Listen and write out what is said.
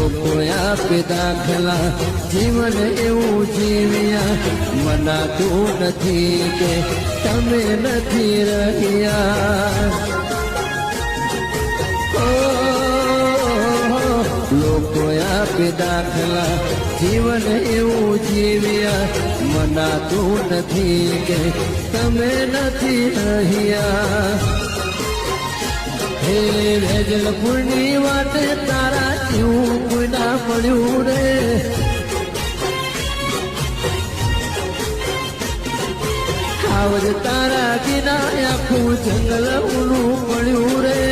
લોકો આપે દાખલા જીવન એવું જીવ્યા મનાતું નથી કે તમે નથી રહ્યા લોકો આપે દાખલા જીવન એવું જીવ્યા મનાતું નથી કે તમે નથી રહ્યા હે વેજલપુરની વાતે તારા જેવું કોઈ ના પડ્યું રે આવજ તારા વિના આખું જંગલ ઊનું પડ્યું રે